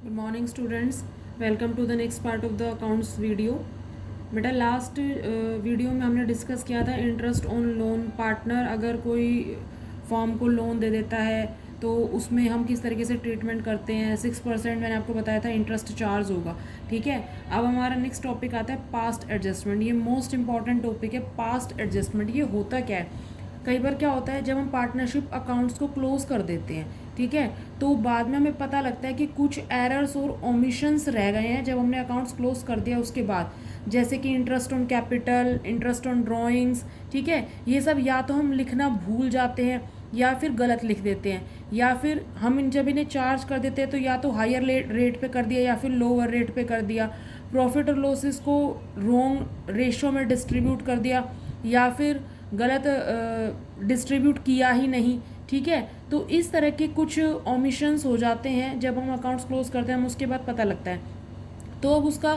Good morning students, welcome to the next part of the accounts video. बेटा last video में हमने discuss किया था इंटरेस्ट ऑन लोन। पार्टनर अगर कोई फॉर्म को लोन दे देता है तो उसमें हम किस तरीके से ट्रीटमेंट करते हैं। 6% मैंने आपको बताया था इंटरेस्ट चार्ज होगा। ठीक है, अब हमारा नेक्स्ट टॉपिक आता है पास्ट एडजस्टमेंट। ये मोस्ट इंपॉर्टेंट टॉपिक है। पास्ट एडजस्टमेंट ये होता क्या है? कई बार क्या होता है, जब हम पार्टनरशिप अकाउंट्स को क्लोज कर देते हैं, ठीक है, तो बाद में हमें पता लगता है कि कुछ एरर्स और ओमिशंस रह गए हैं जब हमने अकाउंट्स क्लोज कर दिया उसके बाद। जैसे कि interest on capital, interest on drawings, ठीक है, ये सब या तो हम लिखना भूल जाते हैं या फिर गलत लिख देते हैं, या फिर हम जब इन्हें चार्ज कर देते हैं तो या तो हायर रेट पे कर दिया या फिर लोअर रेट पे कर दिया। प्रॉफिट और लॉसेस को रॉन्ग रेशो में डिस्ट्रीब्यूट कर दिया या फिर गलत डिस्ट्रीब्यूट किया ही नहीं। ठीक है, तो इस तरह के कुछ ओमिशंस हो जाते हैं जब हम अकाउंट्स क्लोज करते हैं, हम उसके बाद पता लगता है। तो अब उसका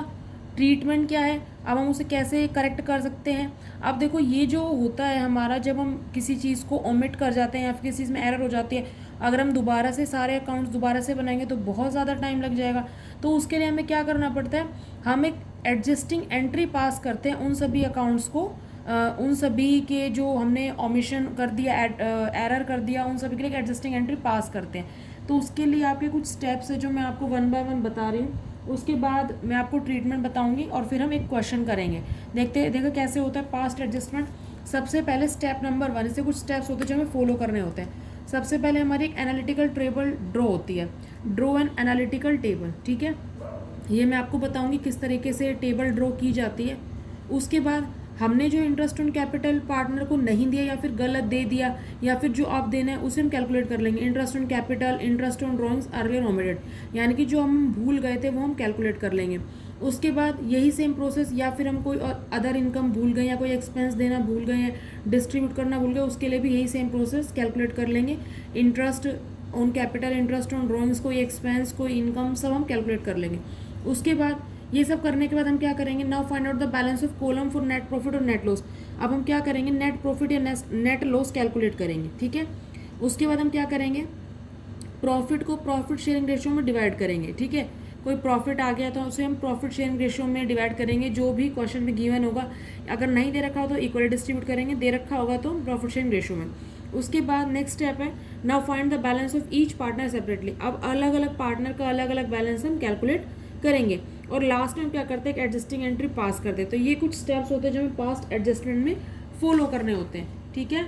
ट्रीटमेंट क्या है, अब हम उसे कैसे करेक्ट कर सकते हैं। अब देखो, ये जो होता है हमारा, जब हम किसी चीज़ को ओमिट कर जाते हैं या फिर किसी चीज़ में एरर हो जाती है, अगर हम दोबारा से सारे अकाउंट्स दोबारा से बनाएंगे तो बहुत ज़्यादा टाइम लग जाएगा। तो उसके लिए हमें क्या करना पड़ता है, हम एक एडजस्टिंग एंट्री पास करते हैं उन सभी अकाउंट्स को, उन सभी के जो हमने ओमिशन कर दिया, एरर कर दिया, उन सभी के लिए एडजस्टिंग एंट्री पास करते हैं। तो उसके लिए आपके कुछ स्टेप्स है जो मैं आपको वन बाय वन बता रही हूँ। उसके बाद मैं आपको ट्रीटमेंट बताऊंगी और फिर हम एक क्वेश्चन करेंगे। देखो कैसे होता है पास्ट एडजस्टमेंट। सबसे पहले स्टेप नंबर 1, इससे कुछ स्टेप्स होते हैं जो हमें फॉलो करने होते हैं। सबसे पहले हमारी एक एनालिटिकल टेबल ड्रॉ होती है, ड्रॉ एन एनालिटिकल टेबल। ठीक है, ये मैं आपको बताऊंगी किस तरीके से टेबल ड्रॉ की जाती है। उसके बाद हमने जो इंटरेस्ट ऑन कैपिटल पार्टनर को नहीं दिया या फिर गलत दे दिया या फिर जो आप देना है उसे हम कैलकुलेट कर लेंगे। Interest on capital, interest on drawings earlier omitted, यानी कि जो हम भूल गए थे वो हम कैलकुलेट कर लेंगे। उसके बाद यही सेम प्रोसेस, या फिर हम कोई और अदर इनकम भूल गए या कोई एक्सपेंस देना भूल गए हैं, डिस्ट्रीब्यूट करना भूल गए, उसके लिए भी यही सेम प्रोसेस कैलकुलेट कर लेंगे। Interest on capital, interest on drawings, कोई एक्सपेंस, कोई इनकम, सब हम कैलकुलेट कर लेंगे। उसके बाद ये सब करने के बाद हम क्या करेंगे, now find out the balance of column for net profit और नेट लॉस। अब हम क्या करेंगे, नेट प्रॉफिट या नेट लॉस कैलकुलेट करेंगे। ठीक है, उसके बाद हम क्या करेंगे, प्रॉफिट को प्रॉफिट शेयरिंग रेशियो में डिवाइड करेंगे। ठीक है, कोई प्रॉफिट आ गया तो उसे हम प्रॉफिट शेयरिंग रेशियो में डिवाइड करेंगे, जो भी क्वेश्चन में गिवन होगा। अगर नहीं दे रखा हो तो इक्वली डिस्ट्रीब्यूट करेंगे, दे रखा होगा तो प्रॉफिट शेयरिंग रेशियो में। उसके बाद नेक्स्ट स्टेप है, now find the balance of each partner separately. अब अलग अलग पार्टनर का अलग अलग बैलेंस हम कैलकुलेट करेंगे और लास्ट में हम क्या करते हैं, एडजस्टिंग एंट्री पास करते हैं। तो ये कुछ स्टेप्स होते हैं जो हमें पास्ट एडजस्टमेंट में फॉलो करने होते हैं। ठीक है,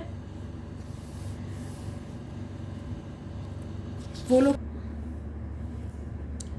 फॉलो।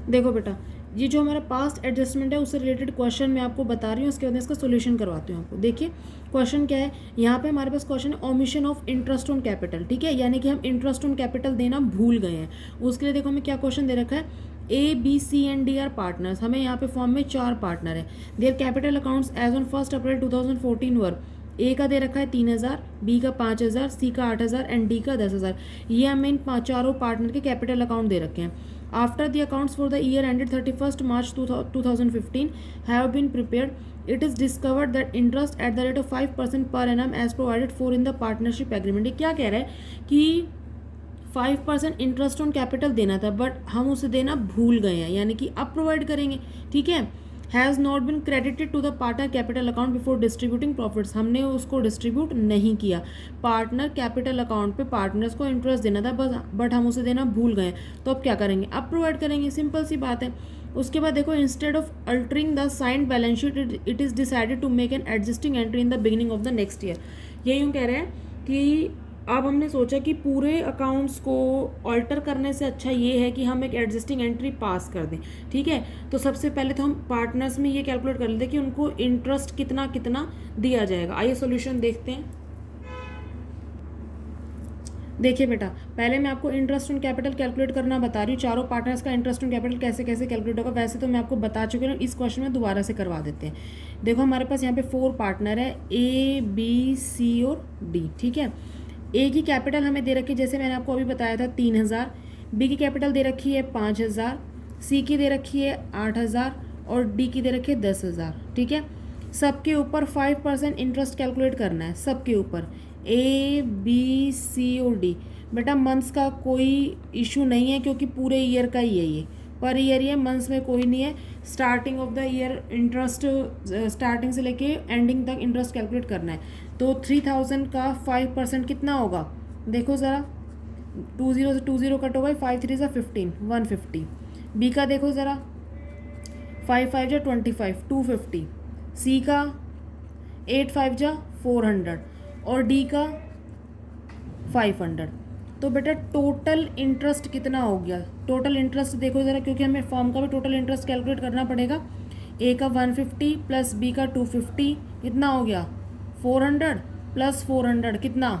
देखो बेटा, ये जो हमारा पास्ट एडजस्टमेंट है उससे रिलेटेड क्वेश्चन मैं आपको बता रही हूँ, उसके बाद इसका सोल्यूशन करवाती हूँ आपको। देखिए क्वेश्चन क्या है, यहाँ पे हमारे पास क्वेश्चन है omission of interest on capital. ठीक है, यानी कि हम इंटरेस्ट ऑन कैपिटल देना भूल गए हैं। उसके लिए देखो हमें क्या क्वेश्चन दे रखा है, A B C and D are partners. हमें यहाँ पे फॉर्म में 4 पार्टनर है। Their capital accounts as on 1 April 2014 were, A का दे रखा है 3000, बी का 5000, सी का 8000 एंड डी का 10,000। ये हमें इन चारों पार्टनर के कैपिटल अकाउंट दे रखे हैं। After the accounts for the year ended 31st March 2015 have been prepared, it is discovered that interest at the rate of 5% per annum as provided for in the partnership agreement। ये क्या कह रहा है कि 5% interest on capital देना था but हम उसे देना भूल गए हैं, यानी कि अब प्रोवाइड करेंगे। ठीक है, has not been credited to the partner capital account before distributing profits. हमने उसको डिस्ट्रीब्यूट नहीं किया। पार्टनर कैपिटल अकाउंट पे पार्टनर्स को इंटरेस्ट देना था बस, बट हम उसे देना भूल गए। तो अब क्या करेंगे, अब प्रोवाइड करेंगे, सिंपल सी बात है। उसके बाद देखो, instead of altering the signed balance sheet it is decided to make an adjusting entry in the beginning of the next year. ये यूँ कह रहे हैं कि अब हमने सोचा कि पूरे अकाउंट्स को ऑल्टर करने से अच्छा ये है कि हम एक एडजस्टिंग एंट्री पास कर दें। ठीक है, तो सबसे पहले तो हम पार्टनर्स में ये कैलकुलेट कर लेते हैं कि उनको इंटरेस्ट कितना कितना दिया जाएगा। आइए सॉल्यूशन देखते हैं। देखिए बेटा, पहले मैं आपको इंटरेस्ट ऑन कैपिटल कैलकुलेट करना बता रही हूँ। चारों पार्टनर्स का इंटरेस्ट ऑन कैपिटल कैसे कैसे कैलकुलेट होगा, वैसे तो मैं आपको बता चुकी हूँ, इस क्वेश्चन में दोबारा से करवा देते हैं। देखो हमारे पास यहाँ पे 4 पार्टनर है, ए बी सी और डी। ठीक है, ए की कैपिटल हमें दे रखी है, जैसे मैंने आपको अभी बताया था 3000, बी की कैपिटल दे रखी है 5000, सी की दे रखी है 8000 और डी की दे रखी है 10,000। ठीक है, सबके ऊपर 5% इंटरेस्ट कैलकुलेट करना है, सबके ऊपर, ए बी सी और डी। बेटा मंथ्स का कोई इशू नहीं है क्योंकि पूरे ईयर का ही है ये, पर ईयर ही है, मंथ्स में कोई नहीं है। Starting of the year interest, starting से लेके एंडिंग तक इंटरेस्ट कैलकुलेट करना है। तो 3000 का 5% कितना होगा, देखो ज़रा, 20 से 20 कट होगा, 5 3 15, 150। बी का देखो ज़रा, 5 5 25, 250। सी का 8 5 400 और डी का 500। तो बेटा टोटल इंटरेस्ट कितना हो गया, टोटल इंटरेस्ट देखो ज़रा, क्योंकि हमें फॉर्म का भी टोटल इंटरेस्ट कैलकुलेट करना पड़ेगा। ए का 150 प्लस बी का 250 कितना हो गया, 400 प्लस 400 कितना,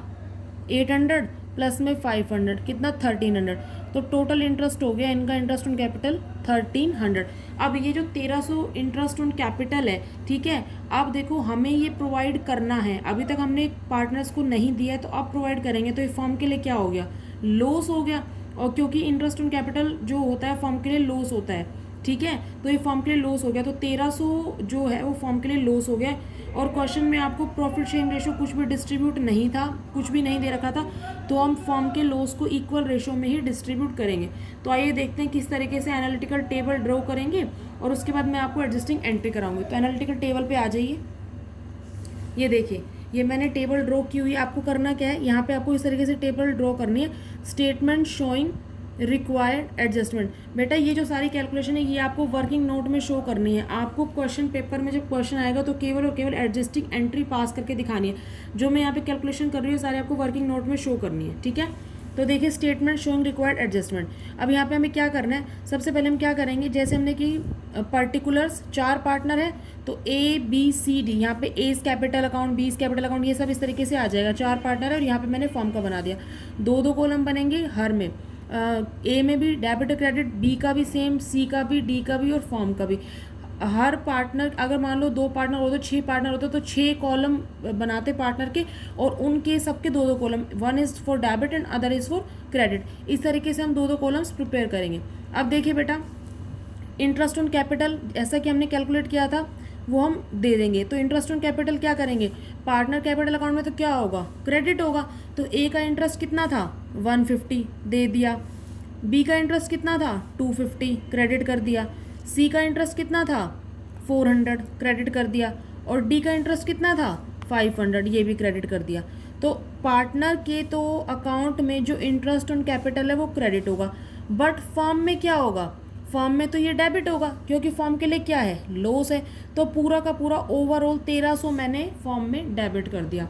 800 प्लस में 500 कितना, 1300। तो टोटल इंटरेस्ट हो गया इनका, इंटरेस्ट ऑन कैपिटल 1300। अब ये जो 1300 इंटरेस्ट ऑन कैपिटल है, ठीक है, अब देखो हमें ये प्रोवाइड करना है, अभी तक हमने पार्टनर्स को नहीं दिया है, तो अब प्रोवाइड करेंगे। तो ये फॉर्म के लिए क्या हो गया, लॉस हो गया। और क्योंकि इंटरेस्ट ऑन कैपिटल जो होता है फॉर्म के लिए लॉस होता है, ठीक है, तो ये फॉर्म के लिए लॉस हो गया। तो 1300 जो है वो फॉर्म के लिए लॉस हो गया। और क्वेश्चन में आपको प्रॉफिट शेयरिंग रेशो कुछ भी डिस्ट्रीब्यूट नहीं था, कुछ भी नहीं दे रखा था, तो हम फॉर्म के लॉस को इक्वल रेशो में ही डिस्ट्रीब्यूट करेंगे। तो आइए देखते हैं किस तरीके से एनालिटिकल टेबल ड्रॉ करेंगे, और उसके बाद मैं आपको एडजस्टिंग एंट्री कराऊंगी। तो एनालिटिकल टेबल पे आ जाइए, ये देखिए, ये मैंने टेबल ड्रॉ की हुई है। आपको करना क्या है, यहाँ पे आपको इस तरीके से टेबल ड्रॉ करनी है, स्टेटमेंट शोइंग रिक्वायर्ड एडजस्टमेंट। बेटा ये जो सारी कैलकुलेशन है ये आपको वर्किंग नोट में शो करनी है। आपको क्वेश्चन पेपर में जब क्वेश्चन आएगा तो केवल और केवल एडजस्टिंग एंट्री पास करके दिखानी है। जो मैं यहाँ पे कैलकुलेशन कर रही हूँ सारे आपको वर्किंग नोट में शो करनी है, ठीक है। तो देखिए, स्टेटमेंट शोइंग रिक्वायर्ड एडजस्टमेंट। अब यहाँ पे हमें क्या करना है, सबसे पहले हम क्या करेंगे, जैसे हमने कि पर्टिकुलर्स 4 पार्टनर है, तो A B C D, यहाँ पे A capital account, B capital account, ये सब इस तरीके से आ जाएगा। 4 पार्टनर है और यहाँ पे मैंने फॉर्म का बना दिया। 2 कॉलम बनेंगे हर में, ए में भी डेबिट क्रेडिट, बी का भी सेम, सी का भी, डी का भी और फॉर्म का भी। हर पार्टनर, अगर मान लो 2 पार्टनर होते, 6 पार्टनर होते, तो 6 कॉलम बनाते पार्टनर के, और उनके सबके 2 column, 1 is for debit and other is for credit. इस तरीके से हम 2 कॉलम्स प्रिपेयर करेंगे। अब देखिए बेटा, इंटरेस्ट ऑन कैपिटल जैसा कि हमने कैलकुलेट किया था वो हम दे देंगे। तो इंटरेस्ट ऑन कैपिटल क्या करेंगे, पार्टनर कैपिटल अकाउंट में तो क्या होगा, क्रेडिट होगा। तो ए का इंटरेस्ट कितना था, 150 दे दिया। बी का इंटरेस्ट कितना था, 250 क्रेडिट कर दिया। सी का इंटरेस्ट कितना था, 400 क्रेडिट कर दिया। और डी का इंटरेस्ट कितना था, 500, ये भी क्रेडिट कर दिया। तो पार्टनर के तो अकाउंट में जो इंटरेस्ट ऑन कैपिटल है वो क्रेडिट होगा, बट फर्म में क्या होगा, फॉर्म में तो ये डेबिट होगा, क्योंकि फॉर्म के लिए क्या है, लॉस है। तो पूरा का पूरा ओवरऑल 1300 मैंने फॉर्म में डेबिट कर दिया।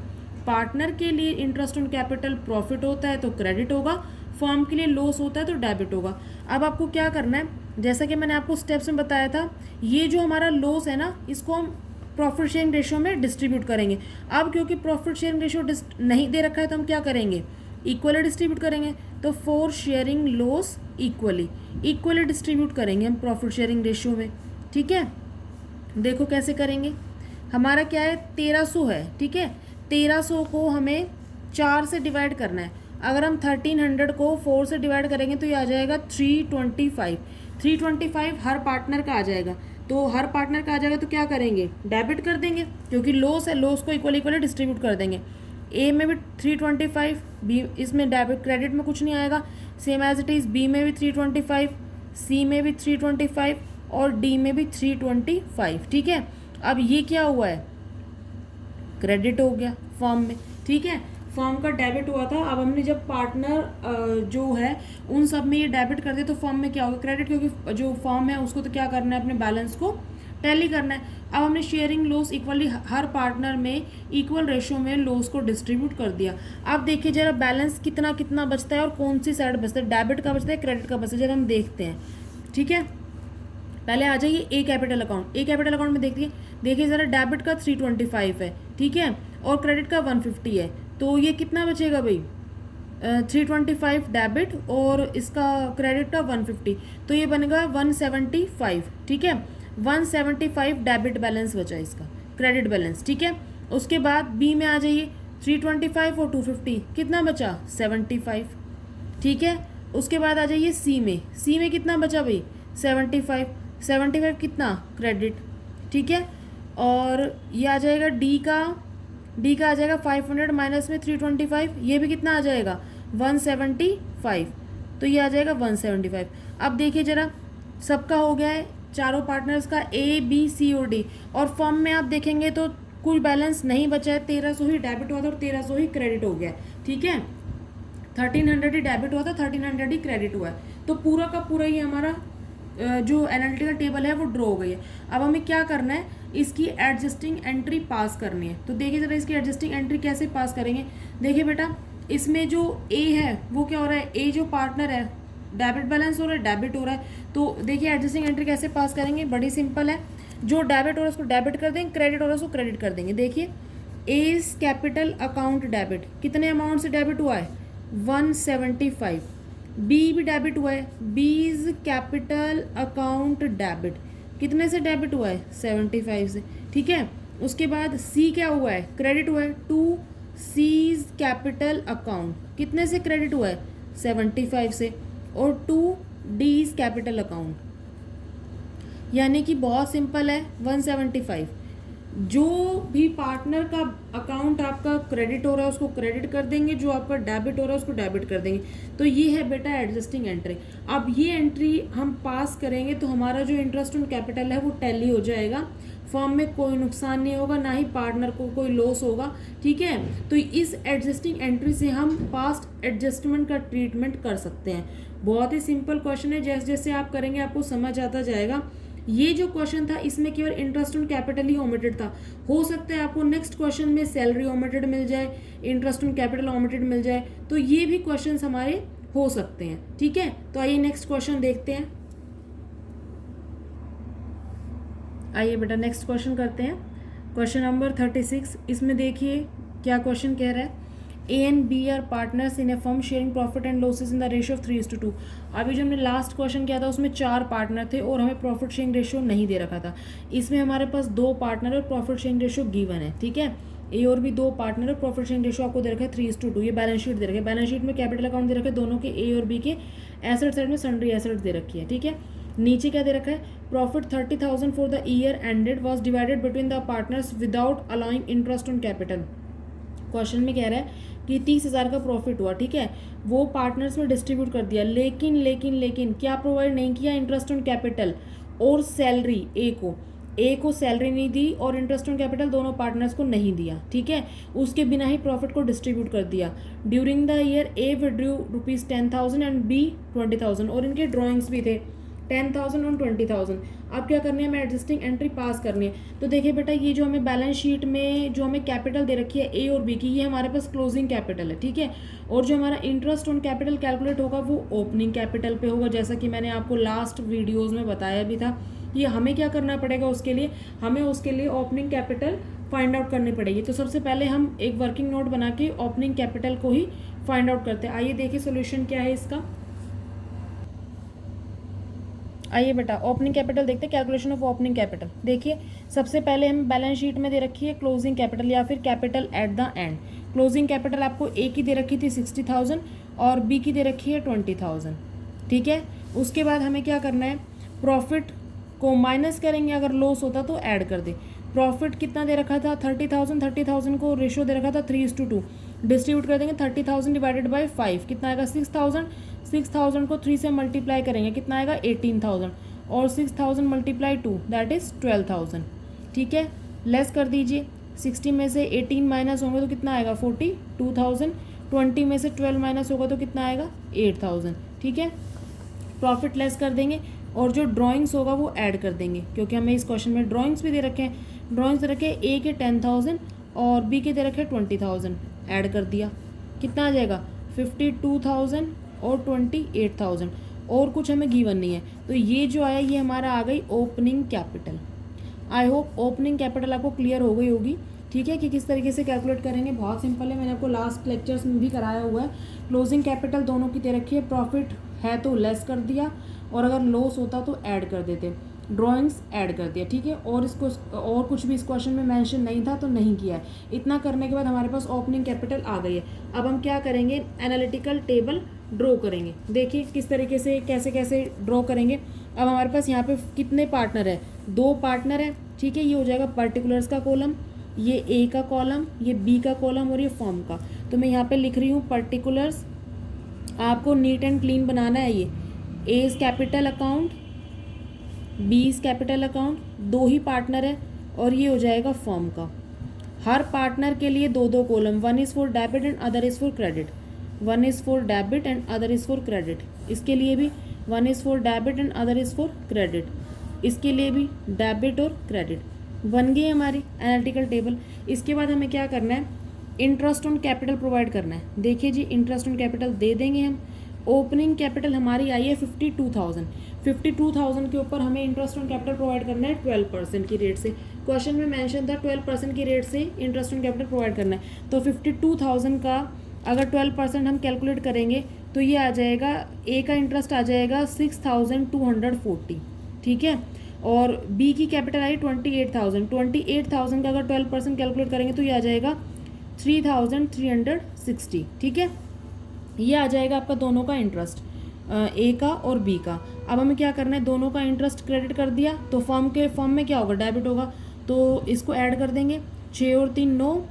पार्टनर के लिए इंटरेस्ट ऑन कैपिटल प्रॉफिट होता है तो क्रेडिट होगा, फॉर्म के लिए लॉस होता है तो डेबिट होगा। अब आपको क्या करना है, जैसा कि मैंने आपको स्टेप्स में बताया था, ये जो हमारा लॉस है ना, इसको हम प्रॉफिट शेयरिंग रेशियो में डिस्ट्रीब्यूट करेंगे। अब क्योंकि प्रॉफिट शेयरिंग रेशियो नहीं दे रखा है तो हम क्या करेंगे, इक्वली डिस्ट्रीब्यूट करेंगे। तो for sharing loss equally distribute करेंगे हम प्रॉफिट शेयरिंग रेशियो में, ठीक है। देखो कैसे करेंगे, हमारा क्या है, 1300 है, ठीक है। 1300 को हमें 4 से डिवाइड करना है। अगर हम 1300 को 4 से डिवाइड करेंगे तो ये आ जाएगा 325। 325 हर पार्टनर का आ जाएगा। तो हर पार्टनर का आ जाएगा तो क्या करेंगे, डेबिट कर देंगे, क्योंकि लॉस है, लॉस को इक्वली डिस्ट्रीब्यूट कर देंगे। ए में भी 325, बी, इसमें डेबिट क्रेडिट में कुछ नहीं आएगा, same as it is. B में भी 325, सी में भी 325 और डी में भी 325, ठीक है। अब ये क्या हुआ है, क्रेडिट हो गया फॉर्म में, ठीक है। फॉर्म का डेबिट हुआ था, अब हमने जब पार्टनर जो है उन सब में ये डेबिट कर दिया तो फॉर्म में क्या होगा, क्रेडिट, क्योंकि जो फॉर्म है उसको तो क्या करना है, अपने बैलेंस को टैली करना है। अब हमने शेयरिंग लॉस इक्वली हर पार्टनर में इक्वल रेशियो में लॉस को डिस्ट्रीब्यूट कर दिया। अब देखिए जरा बैलेंस कितना कितना बचता है और कौन सी साइड बचता है, डेबिट का बचता है, क्रेडिट का बचता है, जरा हम देखते हैं, ठीक है। पहले आ जाइए ए कैपिटल अकाउंट। ए कैपिटल अकाउंट में देखिए ज़रा, डेबिट का 325 है, ठीक है, और क्रेडिट का 150 है। तो ये कितना बचेगा भाई, 325 डेबिट और इसका क्रेडिट का 150, तो ये बनेगा 175, ठीक है। 175 डेबिट बैलेंस बचा इसका, क्रेडिट बैलेंस, ठीक है। उसके बाद बी में आ जाइए, 325 और 250 कितना बचा, 75, ठीक है। उसके बाद आ जाइए सी में कितना बचा भाई, 75 कितना, क्रेडिट, ठीक है। और ये आ जाएगा डी का आ जाएगा 500 माइनस में 325, ये भी कितना आ जाएगा, 175, तो ये आ जाएगा 175। अब देखिए जरा, सबका हो गया है, चारों पार्टनर्स का A B C और D। और फर्म में आप देखेंगे तो कुछ बैलेंस नहीं बचा है, 1300 ही डेबिट हुआ था और 1300 ही क्रेडिट हो गया है। ठीक है, 1300 ही डेबिट हुआ था, 1300 ही क्रेडिट हुआ है। तो पूरा का पूरा ही हमारा जो एनालिटिकल टेबल है वो ड्रॉ हो गई है। अब हमें क्या करना है, इसकी एडजस्टिंग एंट्री पास करनी है। तो देखिए ज़रा इसकी एडजस्टिंग एंट्री कैसे पास करेंगे। देखिए बेटा, इसमें जो ए है वो क्या हो रहा है, ए जो पार्टनर है डेबिट बैलेंस हो रहा है, डेबिट हो रहा है। तो देखिए एडजस्टिंग एंट्री कैसे पास करेंगे, बड़ी सिंपल है। जो डेबिट हो रहा है उसको डेबिट कर देंगे, क्रेडिट हो रहा है उसको क्रेडिट कर देंगे। देखिए एज कैपिटल अकाउंट डेबिट, कितने अमाउंट से डेबिट हुआ है, 175। बी भी डेबिट हुआ है, बीज कैपिटल अकाउंट डेबिट, कितने से डेबिट हुआ है, 75 से। ठीक है, उसके बाद सी क्या हुआ है, क्रेडिट हुआ है, टू सीज कैपिटल अकाउंट, कितने से क्रेडिट हुआ है, 75 से। और टू डीज कैपिटल अकाउंट, यानी कि बहुत सिंपल है, 175। जो भी पार्टनर का अकाउंट आपका क्रेडिट हो रहा है उसको क्रेडिट कर देंगे, जो आपका डेबिट हो रहा है उसको डेबिट कर देंगे। तो ये है बेटा एडजस्टिंग एंट्री। अब ये एंट्री हम पास करेंगे तो हमारा जो इंटरेस्ट ऑन कैपिटल है वो टैली हो जाएगा, फर्म में कोई नुकसान नहीं होगा, ना ही पार्टनर को कोई लॉस होगा। ठीक है, तो इस एडजस्टिंग एंट्री से हम पास्ट एडजस्टमेंट का ट्रीटमेंट कर सकते हैं। बहुत ही सिंपल क्वेश्चन है, जैसे जैसे आप करेंगे आपको समझ आता जाएगा। ये जो क्वेश्चन था इसमें केवल interest on capital he omitted था। हो सकता है आपको नेक्स्ट क्वेश्चन में सैलरी ओमिटेड मिल जाए, इंटरेस्ट ऑन कैपिटल ओमिटेड मिल जाए, तो ये भी क्वेश्चंस हमारे हो सकते हैं। ठीक है, तो आइए नेक्स्ट क्वेश्चन देखते हैं। आइए बेटा नेक्स्ट क्वेश्चन करते हैं, क्वेश्चन नंबर 36। इसमें देखिए क्या क्वेश्चन कह रहा है, A and B are partners in a firm sharing profit and losses in the ratio of 3:2। अभी जो हमने लास्ट क्वेश्चन किया था उसमें 4 पार्टनर थे और हमें प्रॉफिट शेयरिंग रेशियो नहीं दे रखा था। इसमें हमारे पास 2 पार्टनर और प्रॉफिट शेयरिंग रेशियो गिवन है। ठीक है, ए और भी 2 पार्टनर और प्रॉफिट शेयरिंग रेशियो आपको दे रखा है 3:2। ये बैलेंस शीट दे रखा है, बैलेंस शीट में कैपिटल अकाउंट दे रखे हैं दोनों के, ए और बी के। एसेट साइड में सन्ड्री एसेट्स दे रखी है। ठीक है, नीचे क्या दे रखा है, profit 30,000 for the year ended was divided between the partners without allowing interest on capital. Question में कह रहा है कि 30,000 का प्रॉफिट हुआ। ठीक है, वो पार्टनर्स में डिस्ट्रीब्यूट कर दिया, लेकिन लेकिन लेकिन क्या प्रोवाइड नहीं किया, इंटरेस्ट ऑन कैपिटल और सैलरी। ए को सैलरी नहीं दी और इंटरेस्ट ऑन कैपिटल दोनों पार्टनर्स को नहीं दिया। ठीक है, उसके बिना ही प्रॉफिट को डिस्ट्रीब्यूट कर दिया। During the year A withdrew ₹10,000 and B 20,000, और इनके ड्रॉइंग्स भी थे 10,000 और 20,000। अब क्या करनी है, हमें एडजस्टिंग एंट्री पास करनी है। तो देखिए बेटा, ये जो हमें बैलेंस शीट में जो हमें कैपिटल दे रखी है ए और बी की, ये हमारे पास क्लोजिंग कैपिटल है। ठीक है, और जो हमारा इंटरेस्ट ऑन कैपिटल कैलकुलेट होगा वो ओपनिंग कैपिटल पे होगा, जैसा कि मैंने आपको लास्ट वीडियोज़ में बताया भी था। ये हमें क्या करना पड़ेगा, उसके लिए हमें उसके लिए ओपनिंग कैपिटल फाइंड आउट करनी पड़ेगी। तो सबसे पहले हम एक वर्किंग नोट बना के ओपनिंग कैपिटल को ही फाइंड आउट करते हैं। आइए देखिए सोल्यूशन क्या है इसका। आइए बेटा ओपनिंग कैपिटल देखते हैं, कैलकुलेशन ऑफ ओपनिंग कैपिटल। देखिए सबसे पहले हम बैलेंस शीट में दे रखी है क्लोजिंग कैपिटल या फिर capital at the end. Closing capital आपको ए की दे रखी थी 60,000 और बी की दे रखी है 20,000। ठीक है, उसके बाद हमें क्या करना है, प्रॉफिट को माइनस करेंगे, अगर लॉस होता तो ऐड कर दे। प्रॉफिट कितना दे रखा था, 30,000 को रेशियो दे रखा था 3:2। डिस्ट्रीब्यूट कर देंगे 30,000 डिवाइडेड बाई 5, कितना आएगा 6,000। 6,000 को 3 से मल्टीप्लाई करेंगे, कितना आएगा 18,000, और 6,000 मल्टीप्लाई 2 दैट इज़ 12,000। ठीक है, लेस कर दीजिए, 60 में से 18 माइनस होंगे तो कितना आएगा 42,000। 20 में से 12 माइनस होगा तो कितना आएगा 8,000। ठीक है, प्रॉफिट लेस कर देंगे और जो ड्राइंग्स होगा वो ऐड कर देंगे, क्योंकि हमें इस क्वेश्चन में ड्राइंग्स भी दे रखे हैं। ड्राइंग्स दे रखे हैं ए के 10,000 और बी के दे रखे हैं 20,000, ऐड कर दिया, कितना आ जाएगा 52,000 और 28,000, और कुछ हमें गिवन नहीं है। तो ये जो आया ये हमारा आ गई opening capital. I hope opening capital आपको क्लियर हो गई होगी। ठीक है, कि किस तरीके से कैलकुलेट करेंगे, बहुत सिंपल है, मैंने आपको लास्ट लेक्चर्स में भी कराया हुआ है। क्लोजिंग कैपिटल दोनों की दे रखी है, प्रॉफिट है तो लेस कर दिया और अगर लॉस होता तो ऐड कर देते, ड्राइंग्स ऐड कर दिया। ठीक है, और इसको और कुछ भी इस क्वेश्चन में मेंशन नहीं था तो नहीं किया है। इतना करने के बाद हमारे पास ओपनिंग कैपिटल आ गई है। अब हम क्या करेंगे, एनालिटिकल टेबल ड्रॉ करेंगे। देखिए किस तरीके से कैसे कैसे ड्रॉ करेंगे। अब हमारे पास यहाँ पे कितने पार्टनर है, 2 पार्टनर है। ठीक है, ये हो जाएगा पर्टिकुलर्स का कॉलम, ये ए का कॉलम, ये बी का कॉलम और ये फॉर्म का। तो मैं यहाँ पे लिख रही हूँ पर्टिकुलर्स, आपको नीट एंड क्लीन बनाना है। ये A's capital account, B is capital account, दो ही पार्टनर है और ये हो जाएगा फर्म का। हर पार्टनर के लिए दो दो column, one is for debit and other is for credit, one is for debit and other is for credit. इसके लिए भी one is for debit and other is for credit, इसके लिए भी डेबिट और क्रेडिट। बन गई हमारी एनालिटिकल टेबल। इसके बाद हमें क्या करना है, इंटरेस्ट ऑन कैपिटल प्रोवाइड करना है। देखिए जी, इंटरेस्ट ऑन कैपिटल दे देंगे हम। ओपनिंग कैपिटल हमारी आई है 52,000, 52,000 के ऊपर हमें इंटरेस्ट ऑन कैपिटल प्रोवाइड करना है 12% की रेट से। क्वेश्चन में मेंशन था 12% की रेट से इंटरेस्ट ऑन कैपिटल प्रोवाइड करना है। तो 52,000 का अगर 12% हम कैलकुलेट करेंगे तो ये आ जाएगा, ए का इंटरेस्ट आ जाएगा 6,240, ठीक है। और बी की कैपिटल आई 28,000, 28,000 का अगर 12% कैलकुलेट करेंगे तो ये आ जाएगा 3,360, ठीक है। ये आ जाएगा आपका दोनों का इंटरेस्ट, ए का और बी का। अब हमें क्या करना है, दोनों का इंटरेस्ट क्रेडिट कर दिया तो फॉर्म में क्या होगा, डेबिट होगा। तो इसको ऐड कर देंगे, 6 और 3 9,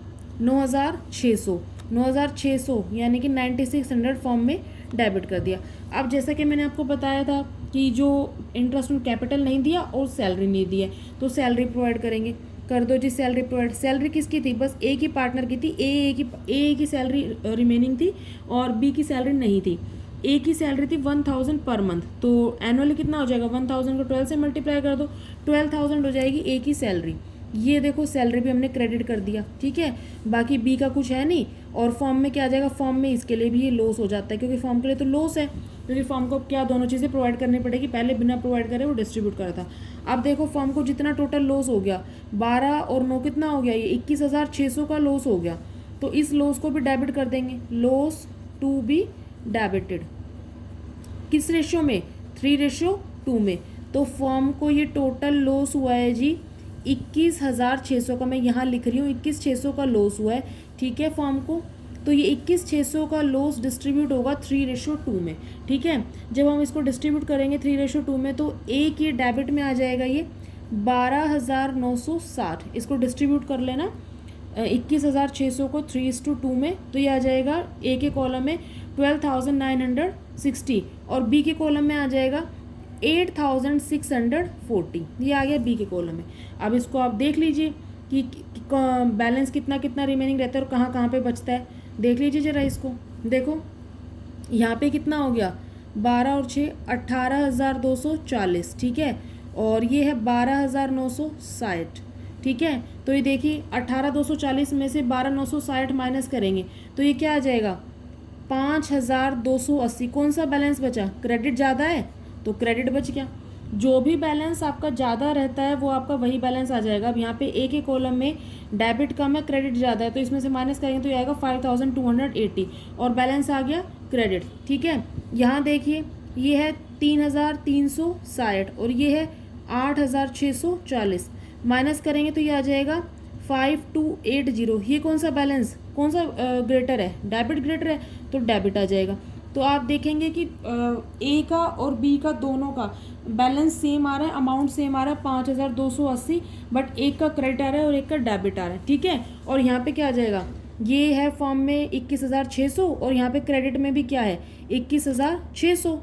9,600, 9,600 यानी कि 9,600 फॉर्म में डेबिट कर दिया। अब जैसा कि मैंने आपको बताया था कि जो इंटरेस्ट ऑन कैपिटल नहीं दिया और सैलरी नहीं दी है तो सैलरी प्रोवाइड करेंगे। कर दो जी सैलरी प्रोवाइड। सैलरी किसकी थी, बस ए की पार्टनर की थी, ए की सैलरी रिमेनिंग थी और बी की सैलरी नहीं थी। ए की सैलरी थी 1,000 पर मंथ, तो एनुअली कितना हो जाएगा, 1,000 को 12 से मल्टीप्लाई कर दो, 12,000 हो जाएगी ए की सैलरी। ये देखो सैलरी भी हमने क्रेडिट कर दिया, ठीक है। बाकी बी का कुछ है नहीं। और फॉर्म में क्या आ जाएगा, फॉर्म में इसके लिए भी ये लॉस हो जाता है क्योंकि फॉर्म के लिए तो लॉस है, क्योंकि फॉर्म को क्या दोनों चीज़ें प्रोवाइड करनी पड़ेगी। पहले बिना प्रोवाइड करे वो डिस्ट्रीब्यूट करा था। अब देखो फॉर्म को जितना टोटल लॉस हो गया, 12 और 9 कितना हो गया, ये 21,600 का लॉस हो गया। तो इस लॉस को भी डेबिट कर देंगे, लॉस टू बी डेबिटेड। किस रेशियो में, 3:2 में। तो फॉर्म को ये टोटल लॉस हुआ है जी 21,600 का, मैं यहाँ लिख रही हूँ 21,600 का लॉस हुआ है, ठीक है फॉर्म को। तो ये 21,600 का लॉस डिस्ट्रीब्यूट होगा 3:2 में, ठीक है। जब हम इसको डिस्ट्रीब्यूट करेंगे 3:2 में तो ए के डेबिट में आ जाएगा ये 12,960। इसको डिस्ट्रीब्यूट कर लेना 21,600 को 3:2 में, तो ये आ जाएगा ए के कॉलम में 12,960 और बी के कॉलम में आ जाएगा 8,640। ये आ गया बी के कॉलम में। अब इसको आप देख लीजिए कि बैलेंस कितना कितना रिमेनिंग रहता है और कहाँ कहाँ पे बचता है। देख लीजिए जरा इसको, देखो यहाँ पे कितना हो गया, 12 और 6 18,240, ठीक है। और ये है 12,960, ठीक है। तो ये देखिए 18,240 में से 12,960 माइनस करेंगे तो ये क्या आ जाएगा, 5,280। कौन सा बैलेंस बचा, क्रेडिट ज़्यादा है तो क्रेडिट बच गया। जो भी बैलेंस आपका ज़्यादा रहता है वो आपका वही बैलेंस आ जाएगा। अब यहाँ पे ए के कॉलम में डेबिट कम है, क्रेडिट ज़्यादा है, तो इसमें से माइनस करेंगे तो ये आएगा 5,280 और बैलेंस आ गया क्रेडिट, ठीक है। यहाँ देखिए ये है 3,360 और ये है 8,640, माइनस करेंगे तो ये आ जाएगा 5,280। ये कौन सा बैलेंस, कौन सा ग्रेटर है, डेबिट ग्रेटर है तो डेबिट आ जाएगा। तो आप देखेंगे कि ए का और बी का दोनों का बैलेंस सेम आ रहा है, अमाउंट सेम आ रहा है 5,280, बट एक का क्रेडिट आ रहा है और एक का डेबिट आ रहा है, ठीक है। और यहाँ पे क्या आ जाएगा, ये है फॉर्म में 21,600 और यहाँ पे क्रेडिट में भी क्या है 21,600,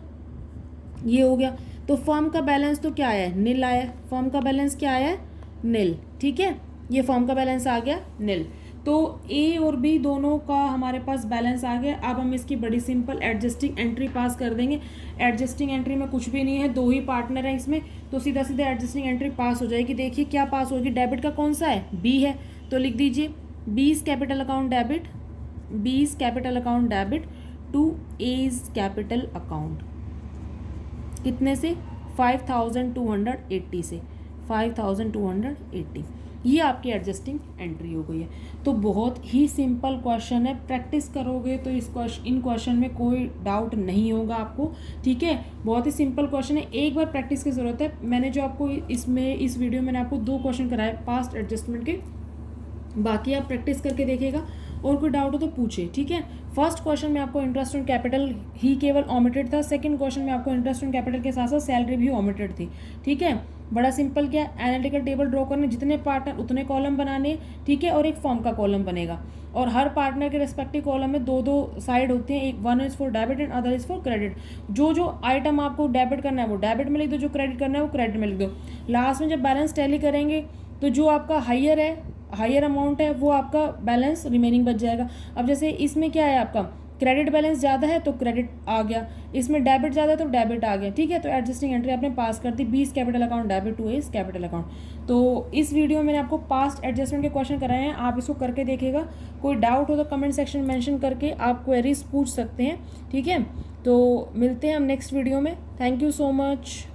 ये हो गया। तो फॉर्म का बैलेंस तो क्या आया है, नील आया है। फॉर्म का बैलेंस क्या आया है, नील, ठीक है। ये फॉर्म का बैलेंस आ गया नील। तो ए और बी दोनों का हमारे पास बैलेंस आ गया। अब हम इसकी बड़ी सिंपल एडजस्टिंग एंट्री पास कर देंगे। एडजस्टिंग एंट्री में कुछ भी नहीं है, दो ही पार्टनर है इसमें, तो सीधा सीधा एडजस्टिंग एंट्री पास हो जाएगी। देखिए क्या पास होगी, डेबिट का कौन सा है, बी है, तो लिख दीजिए B is capital account debit, B is capital account debit to A is capital account. कितने से, 5,280 से, 5,280। ये आपकी एडजस्टिंग एंट्री हो गई है। तो बहुत ही सिंपल क्वेश्चन है, प्रैक्टिस करोगे तो इन क्वेश्चन में कोई डाउट नहीं होगा आपको, ठीक है। बहुत ही सिंपल क्वेश्चन है, एक बार प्रैक्टिस की ज़रूरत है। मैंने जो आपको इस वीडियो में आपको 2 क्वेश्चन कराए पास्ट एडजस्टमेंट के, बाकी आप प्रैक्टिस करके देखिएगा और कोई डाउट हो तो पूछे, ठीक है। फर्स्ट क्वेश्चन में आपको इंटरेस्ट ऑन कैपिटल ही केवल ओमिटेड था, सेकंड क्वेश्चन में आपको इंटरेस्ट ऑन कैपिटल के साथ साथ सैलरी भी ओमिटेड थी, ठीक है। बड़ा सिंपल, क्या एनालिटिकल टेबल ड्रॉ करने, जितने पार्टनर उतने कॉलम बनाने, ठीक है, और एक फॉर्म का कॉलम बनेगा, और हर पार्टनर के रेस्पेक्टिव कॉलम में दो दो साइड होते हैं, एक one is for debit and other is for credit. जो जो आइटम आपको डेबिट करना है वो डेबिट में लिख दो, जो क्रेडिट करना है वो क्रेडिट में लिख दो। लास्ट में जब बैलेंस टैली करेंगे तो जो आपका हायर अमाउंट है वो आपका बैलेंस रिमेनिंग बच जाएगा। अब जैसे इसमें क्या है, आपका क्रेडिट बैलेंस ज़्यादा है तो क्रेडिट आ गया, इसमें डेबिट ज़्यादा है तो डेबिट आ गया, ठीक है। तो एडजस्टिंग एंट्री आपने पास कर दी, 20 कैपिटल अकाउंट डेबिट टू इस कैपिटल अकाउंट। तो इस वीडियो में मैंने आपको पास्ट एडजस्टमेंट के क्वेश्चन कराए हैं, आप इसको करके देखिएगा। कोई डाउट हो तो कमेंट सेक्शन में मेंशन करके आप क्वेरीज पूछ सकते हैं, ठीक है। तो मिलते हैं हम नेक्स्ट वीडियो में। Thank you so much.